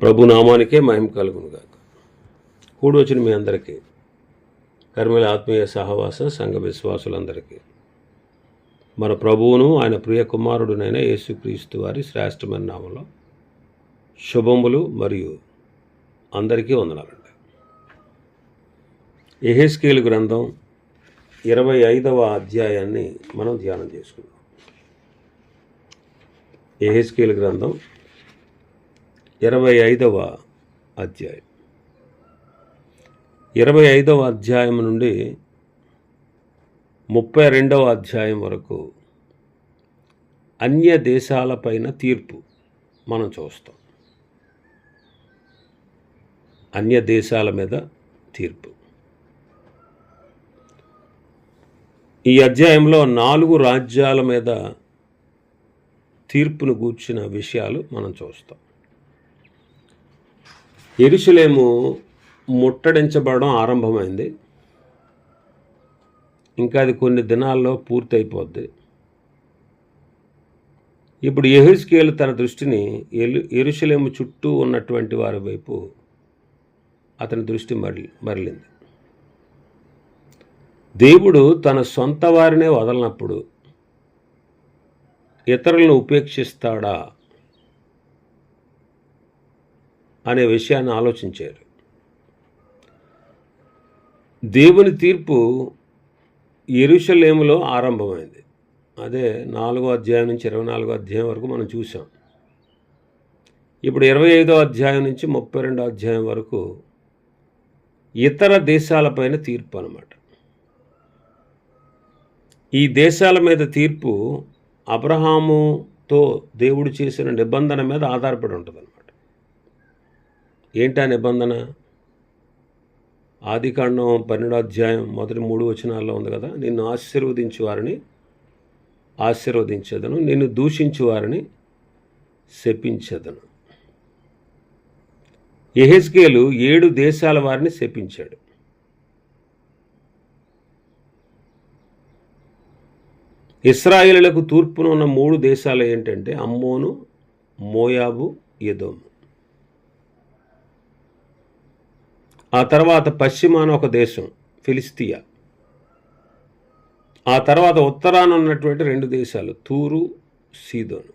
ప్రభు నామానికే మహిమ కలుగునుగాక. కూడి వచ్చిన మీ అందరికీ, కర్మల ఆత్మీయ సహవాస సంఘ విశ్వాసులందరికీ మన ప్రభువును ఆయన ప్రియ కుమారుడునైన యేసుక్రీస్తు వారి శ్రేష్టమైన నామంలో శుభములు మరియు అందరికీ వందనాలండి. యెహెజ్కేలు గ్రంథం 25వ అధ్యాయాన్ని మనం ధ్యానం చేసుకున్నాం. యెహెజ్కేలు గ్రంథం 25వ అధ్యాయం. 25వ అధ్యాయం నుండి 32వ అధ్యాయం వరకు అన్య దేశాలపైన తీర్పు మనం చూస్తాం. అన్య దేశాల మీద తీర్పు. ఈ అధ్యాయంలో 4 రాజ్యాల మీద తీర్పును గూర్చిన విషయాలు మనం చూస్తాం. యెరూషలేము ముట్టడించబడడం ఆరంభమైంది. ఇంకా అది కొన్ని దినాల్లో పూర్తయిపోద్ది. ఇప్పుడు యెహెజ్కేలు తన దృష్టిని యెరూషలేము చుట్టూ ఉన్నటువంటి వారి వైపు అతని దృష్టి మరలింది. దేవుడు తన సొంత వారినే వదలనప్పుడు ఇతరులను ఉపేక్షిస్తాడా అనే విషయాన్ని ఆలోచించారు. దేవుని తీర్పు యెరూషలేములో ఆరంభమైంది. అదే 4వ అధ్యాయం నుంచి 24వ అధ్యాయం వరకు మనం చూసాం. ఇప్పుడు 25వ అధ్యాయం నుంచి 32వ అధ్యాయం వరకు ఇతర దేశాలపైన తీర్పు అన్నమాట. ఈ దేశాల మీద తీర్పు అబ్రహాముతో దేవుడు చేసిన నిబంధన మీద ఆధారపడి ఉంటుంది అన్నమాట. ఏంటా నిబంధన? ఆదికాండం 12వ అధ్యాయం మొదటి 3 వచనాల్లో ఉంది కదా, నిన్ను ఆశీర్వదించు వారిని ఆశీర్వదించదను, నిన్ను దూషించు వారిని శపించదను. యెహెజ్కేలు 7 దేశాల వారిని శపించాడు. ఇశ్రాయేలులకు తూర్పున ఉన్న 3 దేశాలు ఏంటంటే అమ్మోను, మోయాబు, ఎదోము. ఆ తర్వాత పశ్చిమాన ఒక దేశం ఫిలిస్తియా. ఆ తర్వాత ఉత్తరాన ఉన్నటువంటి 2 దేశాలు తూరు, సీదోను.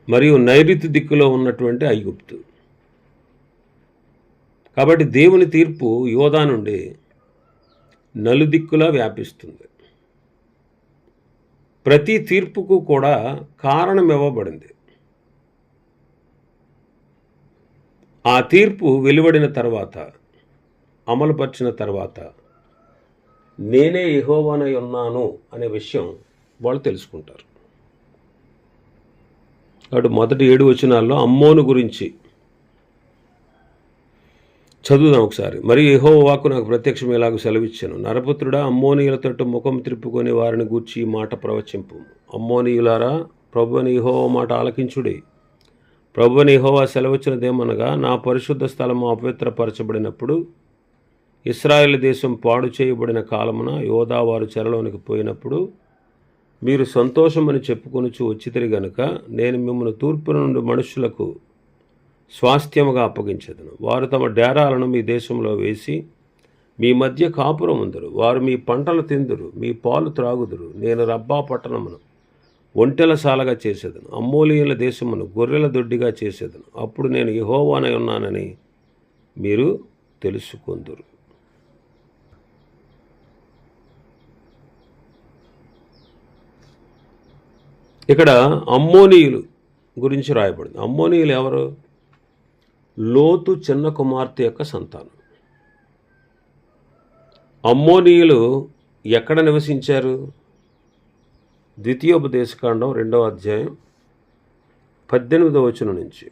మరియు నైరుతి దిక్కులో ఉన్నటువంటి ఐగుప్తు. కాబట్టి దేవుని తీర్పు యోధా నుండి నలుదిక్కులా వ్యాపిస్తుంది. ప్రతి తీర్పుకు కూడా కారణం ఇవ్వబడింది. ఆ తీర్పు వెలువడిన తర్వాత, అమలుపరిచిన తర్వాత నేనే యెహోవానై ఉన్నాను అనే విషయం వాళ్ళు తెలుసుకుంటారు. కాబట్టి మొదటి 7 వచనాల్లో అమ్మోను గురించి చదువుదాం ఒకసారి. మరి యెహోవా వాక్కు నాకు ప్రత్యక్షం ఎలాగో సెలవిచ్చాను, నరపుత్రుడా, అమ్మోనీయుల తట్టు ముఖం త్రిప్పుకొని వారిని గూర్చి ఈ మాట ప్రవచింపు. అమ్మోనీయులారా, ప్రభువైన యెహోవా మాట ఆలకించుడి. ప్రభువైన యెహోవా సెలవిచ్చినదేమనగా, నా పరిశుద్ధ స్థలము అపవిత్రపరచబడినప్పుడు, ఇశ్రాయేలు దేశం పాడు చేయబడిన కాలమున యోధా వారు చెరలోనికి పోయినప్పుడు మీరు సంతోషమని చెప్పుకొనుచు వచ్చితిరి గనుక నేను మిమ్మల్ని తూర్పు నుండి మనుషులకు స్వాస్థ్యముగా అప్పగించెదను. వారు తమ డేరాలను మీ దేశంలో వేసి మీ మధ్య కాపురం ఉందురు. వారు మీ పంటలు తిందురు, మీ పాలు త్రాగుదురు. నేను రబ్బా పట్టణమును ఒంటెలసాలగా చేసేదను, అమ్మోనీయుల దేశమును గొర్రెల దొడ్డిగా చేసేదను. అప్పుడు నేను యెహోవానై ఉన్నానని మీరు తెలుసుకొందురు. ఇక్కడ అమ్మోనీయులు గురించి రాయబడింది. అమ్మోనీయులు ఎవరు? లోతు చిన్న కుమార్తె యొక్క సంతానం. అమ్మోనీయులు ఎక్కడ నివసించారు? ద్వితీయోపదేశకాండం 2వ అధ్యాయం 18వ వచనం నుంచి.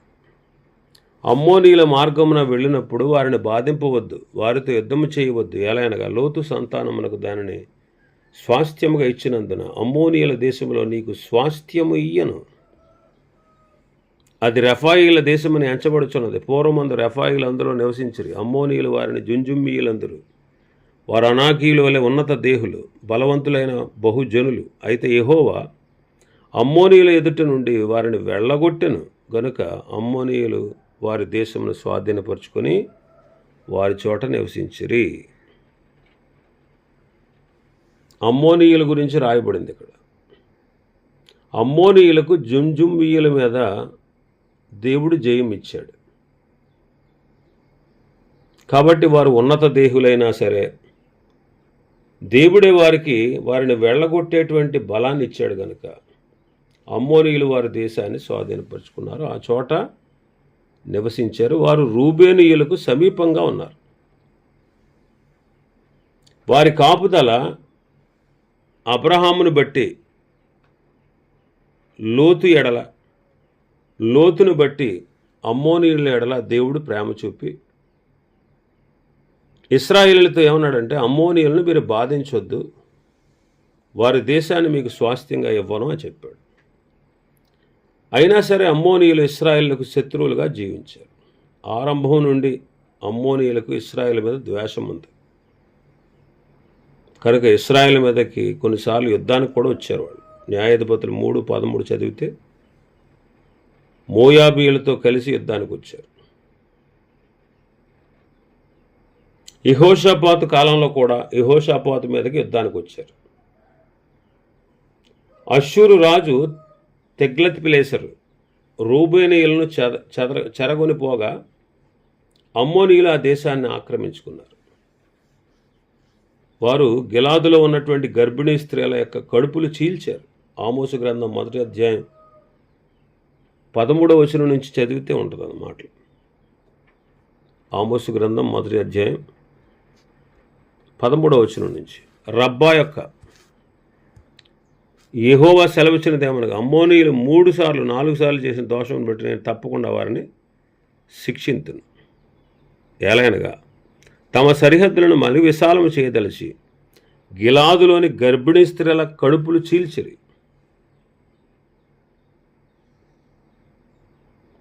అమ్మోనీయుల మార్గమున వెళ్ళినప్పుడు వారిని బాధింపవద్దు, వారితో యుద్ధము చేయవద్దు. ఎలాగనగా లోతు సంతానమునకు దానిని స్వాస్థ్యముగా ఇచ్చినందున అమ్మోనీయుల దేశంలో నీకు స్వాస్థ్యము ఇయ్యను. అది రెఫాయిల దేశమని ఎంచబడుచున్నది. పూర్వమందు రెఫాయిలు అందులో నివసించిరి. అమ్మోనీయులు వారిని జుంజుమ్మీయులందరూ. వారు అనాకీయుల వలె ఉన్నత దేహులు, బలవంతులైన బహుజనులు. అయితే యెహోవా అమ్మోనీయుల ఎదుట నుండి వారిని వెళ్ళగొట్టెను. గనుక అమ్మోనీయులు వారి దేశమును స్వాధీనపరుచుకొని వారి చోట నివసించిరి. అమ్మోనీయుల గురించి రాయబడింది ఇక్కడ. అమ్మోనీయులకు జుంజుమ్మీయుల మీద దేవుడు జయం ఇచ్చాడు. కాబట్టి వారు ఉన్నత దేహులైనా సరే దేవుడే వారిని వెళ్ళగొట్టేటువంటి బలాన్ని ఇచ్చాడు కనుక అమ్మోనీయులు వారి దేశాన్ని స్వాధీనపరుచుకున్నారు, ఆ చోట నివసించారు. వారు రూబేనీయులకు సమీపంగా ఉన్నారు. వారి కాపుదల అబ్రహామును బట్టి లోతును బట్టి అమ్మోనీయుల ఎడల దేవుడు ప్రేమ చూపి ఇశ్రాయేలులతో ఏమన్నాడంటే, అమ్మోనీయులను మీరు బాధించొద్దు, వారి దేశాన్ని మీకు స్వాస్థ్యంగా ఇవ్వను అని చెప్పాడు. అయినా సరే అమ్మోనీయులు ఇశ్రాయేలులకు శత్రువులుగా జీవించారు. ఆరంభం నుండి అమ్మోనీయులకు ఇశ్రాయేలు మీద ద్వేషం ఉంది కనుక ఇశ్రాయేలు మీదకి కొన్నిసార్లు యుద్ధానికి కూడా వచ్చారు వాళ్ళు. న్యాయాధిపతులు 3:13 చదివితే మోయాబీయులతో కలిసి యుద్ధానికి వచ్చారు. యెహోషాపాతు కాలంలో కూడా యెహోషాపాతు మీదకి యుద్ధానికి వచ్చారు. అష్షూరు రాజు తెగ్లత్పిలేసరు రూబేనీయులను చెరగొనిపోగా అమ్మోనీయులు ఆ దేశాన్ని ఆక్రమించుకున్నారు. వారు గిలాదులో ఉన్నటువంటి గర్భిణీ స్త్రీల యొక్క కడుపులు చీల్చారు. ఆమోసు గ్రంథం 1వ అధ్యాయం 13వ వచనం నుంచి చదివితే ఉంటుంది అన్నమాట. ఆమోసు గ్రంథం 1వ అధ్యాయం 13వ వచనం నుంచి. రబ్బా యొక్క యెహోవా సెలవిచ్చినదేమనగా, అమ్మోనీయులు 4 సార్లు చేసిన దోషం బట్టి నేను తప్పకుండా వారిని శిక్షింతును. ఎలాగనగా తమ సరిహద్దులను మలి విశాలము చేయదలిచి గిలాదులోని గర్భిణీ స్త్రీల కడుపులు చీల్చిరి.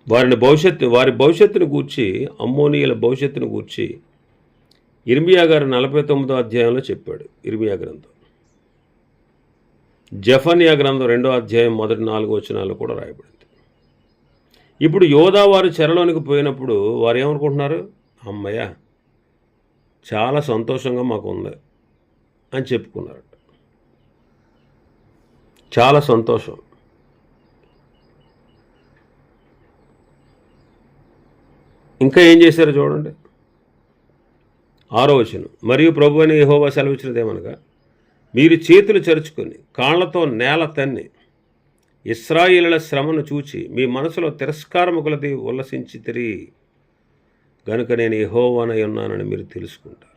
వారి భవిష్యత్తును గూర్చి, అమ్మోనీయుల భవిష్యత్తును గూర్చి ఇర్మియా గారు 49వ అధ్యాయంలో చెప్పాడు. ఇర్మియా గ్రంథం, జెఫన్యా గ్రంథం 2వ అధ్యాయం 1-4 వచనాలు కూడా రాయబడింది. ఇప్పుడు యోధా వారు చెరలోనికి పోయినప్పుడు వారు ఏమనుకుంటున్నారు, అమ్మయ్య చాలా సంతోషంగా మాకు ఉంది అని చెప్పుకున్నారట. చాలా సంతోషం. ఇంకా ఏం చేశారో చూడండి. 6వ వచనం, మరియు ప్రభువైన యెహోవా సెలవిచ్చినదేమనగా, మీరు చేతులు చరుచుకొని కాళ్లతో నేల తన్ని ఇశ్రాయేలుల శ్రమను చూచి మీ మనసులో తిరస్కారము కొలది ఉల్లసించి తిరిగి గనుక నేను యెహోవానై ఉన్నానని మీరు తెలుసుకుంటారు.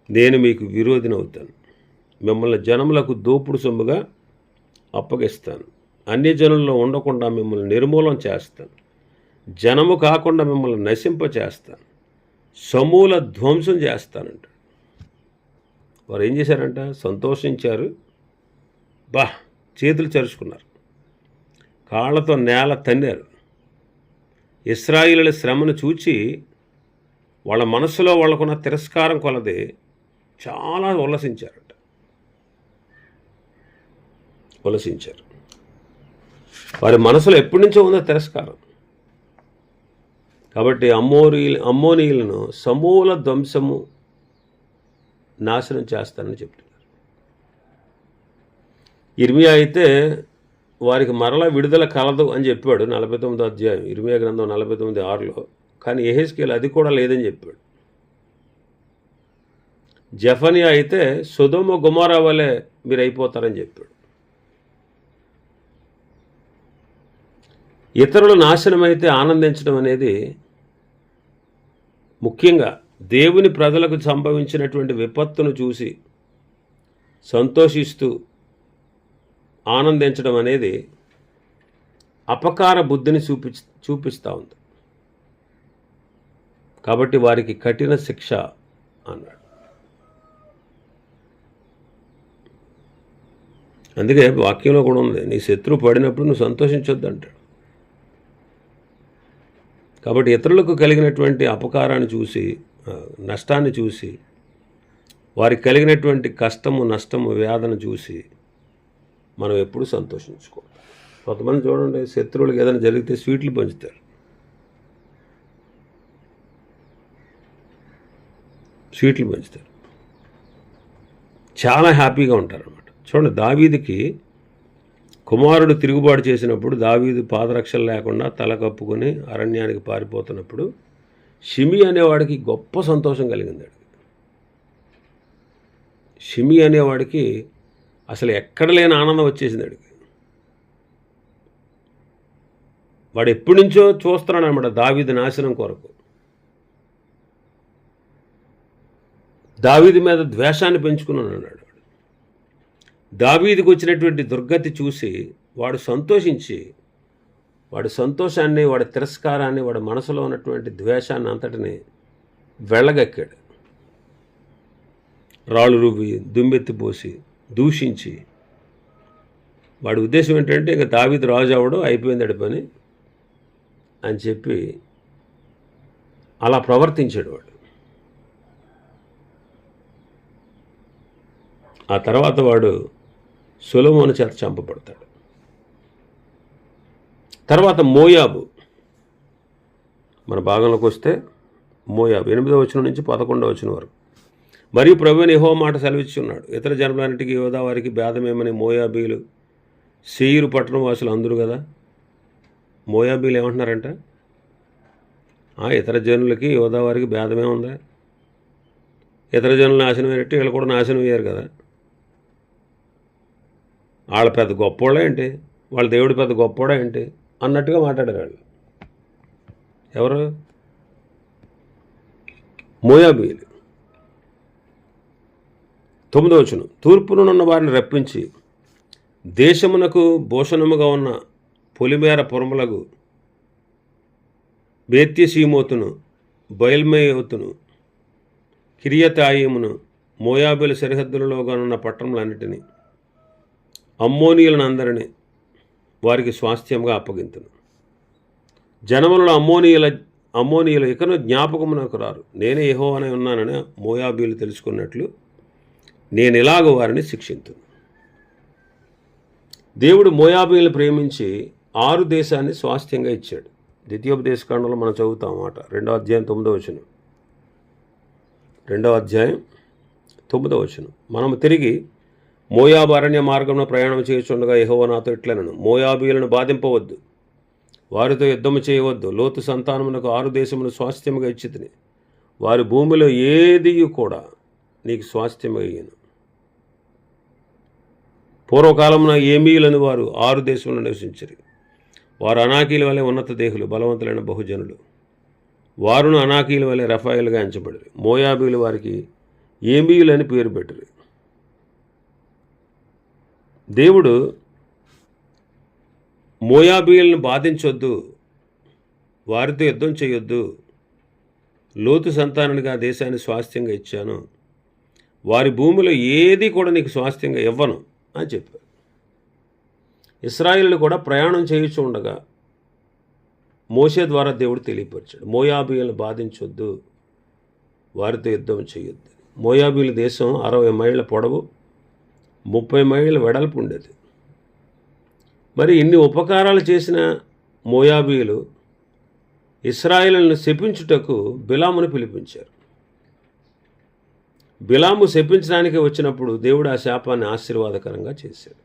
నేను మీకు విరోధినవుతాను, మిమ్మల్ని జనములకు దోపుడు సొమ్ముగా అప్పగిస్తాను, అన్ని జనుల్లో ఉండకుండా మిమ్మల్ని నిర్మూలన చేస్తాను, జనము కాకుండా మిమ్మల్ని నశింపచేస్తాను, సమూల ధ్వంసం చేస్తానంట. వారు ఏం చేశారంట, సంతోషించారు, చేతులు చరుచుకున్నారు, కాళ్ళతో నేల తన్నారు. ఇశ్రాయేలుల శ్రమను చూచి వాళ్ళ మనసులో వాళ్ళకున్న తిరస్కారం కొలది చాలా ఉల్లసించారు. వారి మనసులో ఎప్పటి నుంచో ఉందో తిరస్కారం. కాబట్టి అమ్మోనీయులను సమూల ధ్వంసము నాశనం చేస్తానని చెప్తున్నారు. ఇర్మియా అయితే వారికి మరలా విడుదల కలదు అని చెప్పాడు 49వ అధ్యాయం ఇర్మియా గ్రంథం 49:6లో. కానీ యెహెజ్కేలు అది కూడా లేదని చెప్పాడు. జెఫన్యా అయితే సొదొమ గొమొర్రా వలె మీరు అయిపోతారని చెప్పాడు. ఇతరులు నాశనమైతే ఆనందించడం అనేది, ముఖ్యంగా దేవుని ప్రజలకు సంభవించినటువంటి విపత్తును చూసి సంతోషిస్తూ ఆనందించడం అనేది అపకార బుద్ధిని చూపిస్తూ ఉంది. కాబట్టి వారికి కఠిన శిక్ష అన్నాడు. అందుకే వాక్యంలో కూడా ఉంది, నీ శత్రువు పడినప్పుడు నువ్వు సంతోషించొద్దు అంటాడు. కాబట్టి ఇతరులకు కలిగినటువంటి అపకారాన్ని చూసి, నష్టాన్ని చూసి, వారికి కలిగినటువంటి కష్టము, నష్టము, వేదన చూసి మనం ఎప్పుడు సంతోషించుకోవాలి. కొంతమంది చూడండి, శత్రువులకు ఏదైనా జరిగితే స్వీట్లు పంచుతారు. చాలా హ్యాపీగా ఉంటారన్నమాట. చూడండి, దావీదుకి కుమారుడు తిరుగుబాటు చేసినప్పుడు దావీదు పాదరక్షలు లేకుండా తల కప్పుకొని అరణ్యానికి పారిపోతున్నప్పుడు షిమి అనేవాడికి గొప్ప సంతోషం కలిగింది. షిమి అనేవాడికి అసలు ఎక్కడ లేని ఆనందం వచ్చేసింది. వాడు ఎప్పటి నుంచో చూస్తున్నాడు అనమాట దావీదు నాశనం కొరకు. దావీదు మీద ద్వేషాన్ని పెంచుకున్నాను అన్నాడు. దావీదుకు వచ్చినటువంటి దుర్గతి చూసి వాడు సంతోషించి వాడి సంతోషాన్ని, వాడి తిరస్కారాన్ని, వాడి మనసులో ఉన్నటువంటి ద్వేషాన్ని అంతటిని వెళ్ళగక్కాడు. రాళ్ళు రువ్వి దుమ్మెత్తిపోసి దూషించి వాడి ఉద్దేశం ఏంటంటే ఇక దావీదు రాజు అవడం అయిపోయింది పని అని చెప్పి అలా ప్రవర్తించాడు వాడు. ఆ తర్వాత వాడు సొలొమోను చేత చంపబడతాడు. తర్వాత మోయాబు, మన భాగంలోకి వస్తే మోయాబు 8వ వచనం నుంచి 11వ వచనం వరకు. మరియు ప్రభువైన యెహోవా మాట సెలవిచ్చున్నాడు, ఇతర జనులన్నిటికీ యోధా వారికి భేదమేమని మోయాబీలు శేయీరు పట్టణం వాసులు అందరూ కదా. మోయాబీలు ఏమంటున్నారంట, ఇతర జనులకి యోధా వారికి భేదమే ఉందా, ఇతర జనులు నాశనం అయ్యేట్టు వీళ్ళు కూడా నాశనం అయ్యారు కదా, వాళ్ళ పెద్ద గొప్పోడా ఏంటి, వాళ్ళ దేవుడు పెద్ద గొప్పోడా ఏంటి అన్నట్టుగా మాట్లాడారు వాళ్ళు. ఎవరు? మోయాబీలు. 9వ వచనం, తూర్పునున్న వారిని రప్పించి దేశమునకు భూషణముగా ఉన్న పొలిమేర పురములకు బేత్యసీమోతును, బయల్మయోతును, కిరియతాయిమును, మోయాబీల సరిహద్దులలోగానున్న పట్టణములన్నిటినీ, అమ్మోనీయులను అందరినీ వారికి స్వాస్థ్యంగా అప్పగింతును. జనములలో అమ్మోనీయులు ఇకను జ్ఞాపకమునకు రారు. నేనే యెహోవానై ఉన్నానని మోయాబీలు తెలుసుకున్నట్లు నేను ఇలాగ వారిని శిక్షింతును. దేవుడు మోయాబీలను ప్రేమించి 6 దేశాన్ని స్వాస్థ్యంగా ఇచ్చాడు. ద్వితీయోపదేశకాండంలో మనం చదువుతాం మాట. 2వ అధ్యాయం 9వ వచనం. 2వ అధ్యాయం 9వ వచనం. మనము తిరిగి మోయాబు అరణ్య మార్గంలో ప్రయాణం చేయుచుండగా యెహోవా నాతో ఇట్లనెను, మోయాబీయులను బాధింపవద్దు, వారితో యుద్ధము చేయవద్దు. లోతు సంతానమునకు 6 దేశమును స్వాస్థ్యముగా ఇచ్చితిని, వారి భూమిలో ఏది కూడా నీకు స్వాస్థ్యముగా ఇయ్యను. పూర్వకాలమున ఏమీయులని వారు 6 దేశంలో నివసించరు. వారు అనాకీల వలె ఉన్నత దేహులు, బలవంతులైన బహుజనులు. వారును అనాకీల వలె రఫాయిలుగా ఎంచబడరు. మోయాబీలు వారికి ఏమీయులని పేరు పెట్టరు. దేవుడు మోయాబీయులను బాధించొద్దు, వారితో యుద్ధం చేయొద్దు, లోతు సంతానానికి ఆ దేశాన్ని స్వాస్థ్యంగా ఇచ్చాను, వారి భూమిలో ఏది కూడా నీకు స్వాస్థ్యంగా ఇవ్వను అని చెప్పారు. ఇశ్రాయేలు కూడా ప్రయాణం చేయుచు ఉండగా మోషే ద్వారా దేవుడు తెలియపరిచాడు, మోయాబీయులను బాధించొద్దు, వారితో యుద్ధం చేయొద్దు. మోయాబీల దేశం 60 మైళ్ళ పొడవు, 30 మైళ్ళ వెడల్పు ఉండేది. మరి ఇన్ని ఉపకారాలు చేసిన మోయాబీయులు ఇశ్రాయేలును శపించుటకు బిలామును పిలిపించారు. బిలాము శపించడానికి వచ్చినప్పుడు దేవుడు ఆ శాపాన్ని ఆశీర్వాదకరంగా చేశాడు.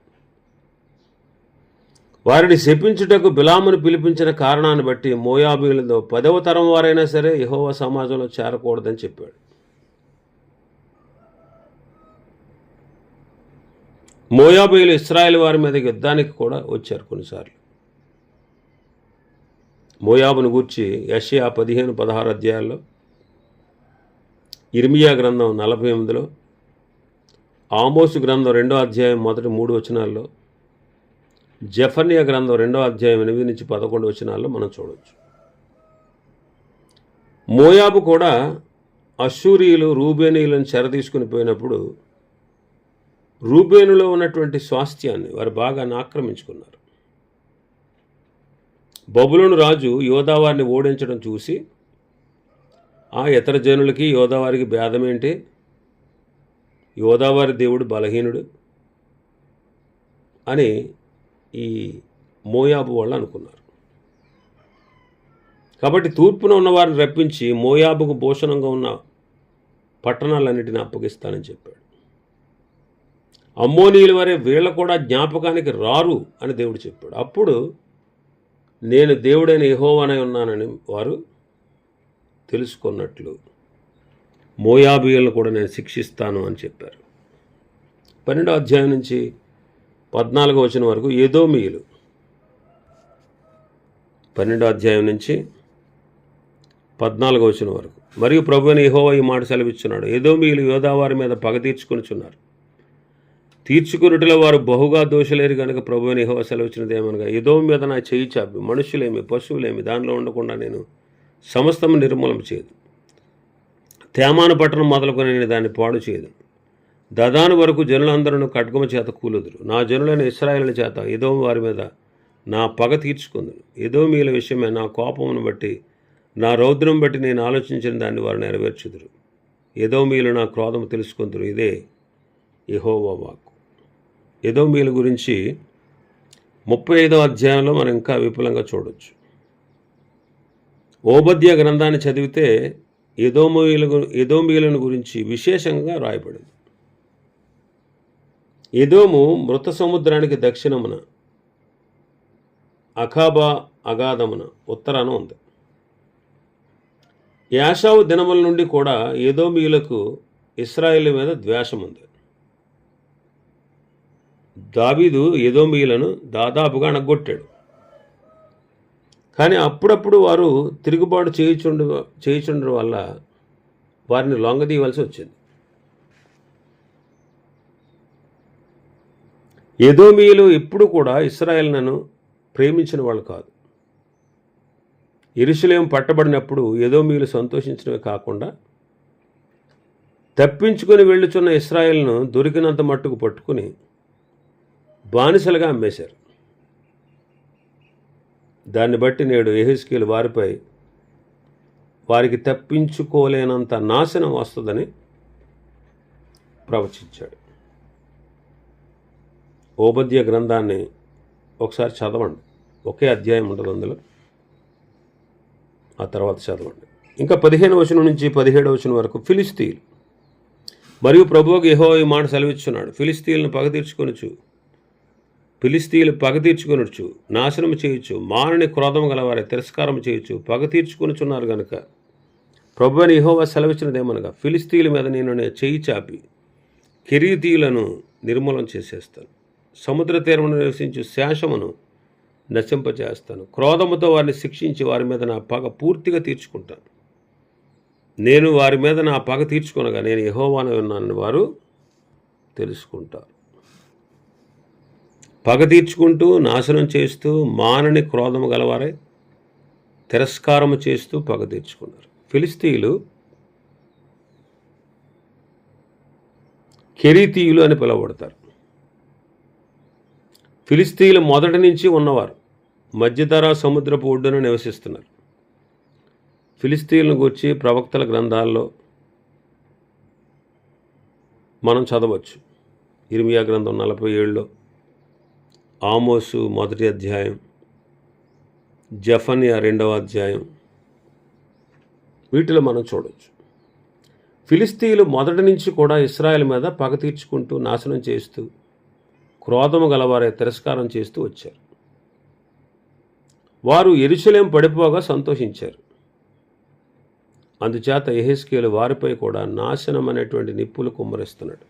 వారిని శపించుటకు బిలామును పిలిపించిన కారణాన్ని బట్టి మోయాబీయులతో 10వ తరం వారైనా సరే యెహోవా సమాజంలో చేరకూడదని చెప్పాడు. మోయాబీయులు ఇశ్రాయేలు వారి మీదకి యుద్ధానికి కూడా వచ్చారు కొన్నిసార్లు. మోయాబును గూర్చి యెషయా 15-16 అధ్యాయాల్లో, ఇర్మియా గ్రంథం 48లో, ఆమోసు గ్రంథం 2వ అధ్యాయం మొదటి 3 వచనాల్లో, జెఫన్యా గ్రంథం 2వ అధ్యాయం 8-11 వచనాల్లో మనం చూడవచ్చు. మోయాబు కూడా అశ్షూరీయులు రూబేనీయులను చెరదీసుకుని పోయినప్పుడు రూబేనులో ఉన్నటువంటి స్వాస్థ్యాన్ని వారు బాగా ఆక్రమించుకున్నారు. బబులోను రాజు యోధావారిని ఓడించడం చూసి, ఇతర జనులకి యోధావారికి భేదమేంటి, యోధావారి దేవుడు బలహీనుడు అని ఈ మోయాబు వాళ్ళు అనుకున్నారు. కాబట్టి తూర్పున ఉన్నవారిని రప్పించి మోయాబుకు భూషణంగా ఉన్న పట్టణాలన్నిటిని అప్పగిస్తానని చెప్పాడు. అమ్మోనీయుల వారే వీళ్ళ కూడా జ్ఞాపకానికి రారు అని దేవుడు చెప్పాడు. అప్పుడు నేను దేవుడైన యెహోవానై ఉన్నానని వారు తెలుసుకున్నట్లు మోయాబీయులను కూడా నేను శిక్షిస్తాను అని చెప్పారు. 12వ అధ్యాయం నుంచి 14వ వచనం వరకు ఎదోమీయులు. 12వ అధ్యాయం నుంచి 14వ వచనం వరకు. మరియు ప్రభువైన యెహోవా ఈ మాట సెలవిస్తున్నాడు, ఎదోమీయులు యోధా వారి మీద పగ తీర్చుకొనుచున్నారు. తీర్చుకొనుటలో వారు బహుగా దోషలేరు కనుక ప్రభువైన యెహోవా సెలవిచ్చినది ఏమనగా, ఎదోము మీద నా చేయి చాపి మనుషులేమి పశువులేమి దానిలో ఉండకుండా నేను సమస్తము నిర్మూలన చేయదు. తేమాను పట్టణం మొదలుకొని నేను దాన్ని పాడు చేయదు. దదాను వరకు జనులందరూ ఖడ్గము చేత కూలుదురు. నా జనులైన ఇశ్రాయేలుల చేత ఎదోము వారి మీద నా పగ తీర్చుకుందును. ఎదోమీయుల విషయమే నా కోపమును బట్టి నా రౌద్రం బట్టి నేను ఆలోచించిన దాన్ని వారు నెరవేర్చుదురు. ఎదోమీయులు నా క్రోధము తెలుసుకుందురు. ఇదే యెహోవా వాక్కు. ఎదోమీయుల గురించి 35వ అధ్యాయంలో మనం ఇంకా విపులంగా చూడవచ్చు. ఓబద్య గ్రంథాన్ని చదివితే ఎదోమీయులను గురించి విశేషంగా రాయబడింది. ఎదోము మృత సముద్రానికి దక్షిణమున అఖాబా అగాధమున ఉత్తరాన ఉంది. యాషావు దినముల నుండి కూడా ఎదోమీయులకు ఇశ్రాయేలు మీద ద్వేషం ఉంది. దావీదు ఎదోమీయులను దాదాపుగా అణగొట్టాడు. కానీ అప్పుడప్పుడు వారు తిరుగుబాటు చేయుచుండడం వల్ల వారిని లొంగదీయవలసి వచ్చింది. ఎదోమీయులు ఎప్పుడు కూడా ఇశ్రాయేలును ప్రేమించిన వాళ్ళు కాదు. యెరూషలేము పట్టబడినప్పుడు ఎదోమీయులు సంతోషించడమే కాకుండా తప్పించుకొని వెళ్ళుచున్న ఇశ్రాయేలును దొరికినంత మట్టుకు పట్టుకుని బానిసలుగా అమ్మేశారు. దాన్ని బట్టి నేడు యెహెజ్కేలు వారికి తప్పించుకోలేనంత నాశనం వస్తుందని ప్రవచించాడు. ఓబద్య గ్రంథాన్ని ఒకసారి చదవండి. ఒకే అధ్యాయం ఉంటుంది అందులో, ఆ తర్వాత చదవండి. ఇంకా 15వ వచనం నుంచి 17వ వచనం వరకు ఫిలిస్తీయులు. మరియు ప్రభువుకు యెహోవా ఈ మాట సెలవిస్తున్నాడు, ఫిలిస్తీయులను పగ తీర్చుకొనుచు నాశనం చేయొచ్చు, మానని క్రోధం గలవారే తిరస్కారం చేయొచ్చు, పగ తీర్చుకొనుచున్నారు గనుక ప్రభువైన యెహోవా సెలవిచ్చినదేమనగా, ఫిలిస్తీయుల మీద నేను చేయి చాపి కెరీతీయులను నిర్మూలన చేసేస్తాను. సముద్ర తీరమును నివసించు శేషమును నశింపచేస్తాను. క్రోధముతో వారిని శిక్షించి వారి మీద నా పగ పూర్తిగా తీర్చుకుంటాను. నేను వారి మీద నా పగ తీర్చుకొనగా నేను యెహోవానై ఉన్నానని వారు తెలుసుకుంటారు. పగ తీర్చుకుంటూ నాశనం చేస్తూ మానని క్రోధము గలవారే తిరస్కారము చేస్తూ పగ తీర్చుకున్నారు. ఫిలిస్తీయులు కెరీతీయులు అని పిలువబడతారు. ఫిలిస్తీయులు మొదటి నుంచి ఉన్నవారు మధ్యధరా సముద్రపు ఒడ్డున నివసిస్తున్నారు. ఫిలిస్తీయులను గూర్చి ప్రవక్తల గ్రంథాల్లో మనం చదవచ్చు. ఇర్మియా గ్రంథం 47లో, ఆమోసు 1వ అధ్యాయం, జెఫన్యా 2వ అధ్యాయం, వీటిలో మనం చూడవచ్చు. ఫిలిస్తీయులు మొదటి నుంచి కూడా ఇశ్రాయేలు మీద పగ తీర్చుకుంటూ నాశనం చేస్తూ క్రోధము గలవారే తిరస్కారం చేస్తూ వచ్చారు. వారు యెరూషలేము పడిపోగా సంతోషించారు. అందుచేత యెహెజ్కేలు వారిపై కూడా నాశనం అనేటువంటి నిప్పులు కుమ్మరిస్తున్నాడు.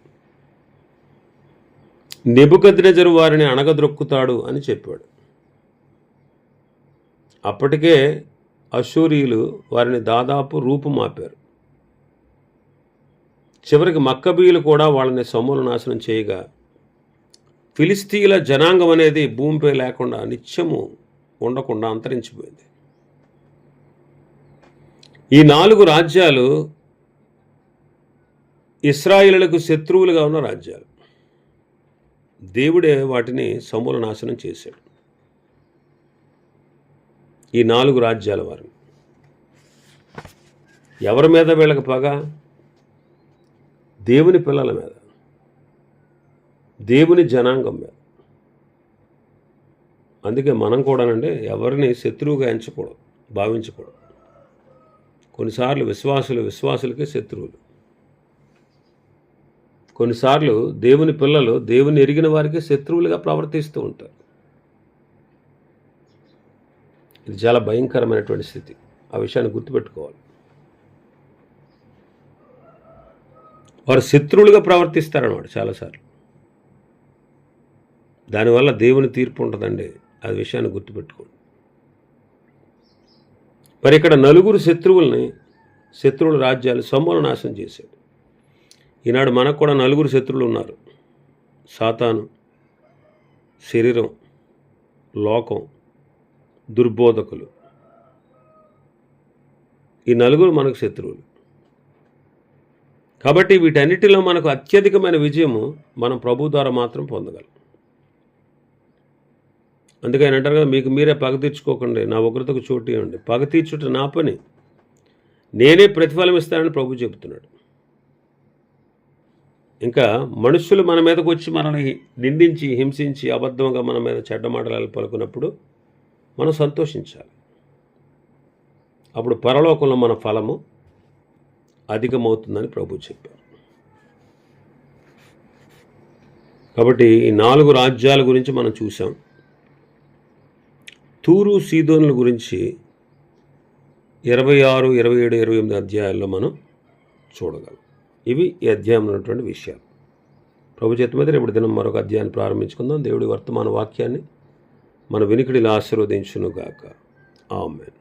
నెబుకద్నెజరు వారిని అణగద్రొక్కుతాడు అని చెప్పాడు. అప్పటికే అష్షూరీయులు వారిని దాదాపు రూపుమాపారు. చివరికి మక్కబీయులు కూడా వాళ్ళని సమూల నాశనం చేయగా ఫిలిస్తీయుల జనాంగం అనేది భూమిపై లేకుండా నిత్యము ఉండకుండా అంతరించిపోయింది. ఈ 4 రాజ్యాలు ఇశ్రాయేలులకు శత్రువులుగా ఉన్న రాజ్యాలు. దేవుడే వాటిని సమూల నాశనం చేశాడు. ఈ 4 రాజ్యాల వారిని ఎవరి మీద వీళ్ళకి పగ? దేవుని పిల్లల మీద, దేవుని జనాంగం మీద. అందుకే మనం కూడానండి ఎవరిని శత్రువుగా ఎంచకూడదు, భావించకూడదు. కొన్నిసార్లు విశ్వాసులకే శత్రువులు. కొన్నిసార్లు దేవుని పిల్లలు దేవుని ఎరిగిన వారికి శత్రువులుగా ప్రవర్తిస్తూ ఉంటారు. ఇది చాలా భయంకరమైనటువంటి స్థితి. ఆ విషయాన్ని గుర్తుపెట్టుకోవాలి. వారు శత్రువులుగా ప్రవర్తిస్తారన్నమాట చాలాసార్లు. దానివల్ల దేవుని తీర్పు ఉంటుందండి. ఆ విషయాన్ని గుర్తుపెట్టుకోండి. మరి ఇక్కడ నలుగురు శత్రువుల రాజ్యాలు సమూల నాశనం చేశాడు. ఈనాడు మనకు కూడా నలుగురు శత్రువులు ఉన్నారు. సాతాను, శరీరం, లోకం, దుర్బోధకులు. ఈ నలుగురు మనకు శత్రువులు. కాబట్టి వీటన్నిటిలో మనకు అత్యధికమైన విజయము మనం ప్రభు ద్వారా మాత్రం పొందగలం. అందుకని అంటారు కదా, మీకు మీరే పగ తీర్చుకోకండి, నా ఉగ్రతకు చోటు ఇవ్వండి. పగ తీర్చుట నా పని, నేనే ప్రతిఫలం ఇస్తానని ప్రభు చెబుతున్నాడు. ఇంకా మనుషులు మన మీదకు వచ్చి మనల్ని నిందించి, హింసించి, అబద్ధంగా మన మీద చెడ్డ మాటలు పలుకున్నప్పుడు మనం సంతోషించాలి. అప్పుడు పరలోకంలో మన ఫలము అధికమవుతుందని ప్రభు చెప్పారు. కాబట్టి ఈ 4 రాజ్యాల గురించి మనం చూసాం. తూరు, సీదోనుల గురించి 26, 27, 28 అధ్యాయాల్లో మనం చూడగలం. ఇవి ఈ అధ్యాయంలో ఉన్నటువంటి విషయాలు. ప్రభు చేతి మీద రేపటి దినం మరొక అధ్యాయాన్ని ప్రారంభించుకుందాం. దేవుడి వర్తమాన వాక్యాన్ని మన వినికిడిలో ఆశీర్వదించునుగాక. ఆమేన్.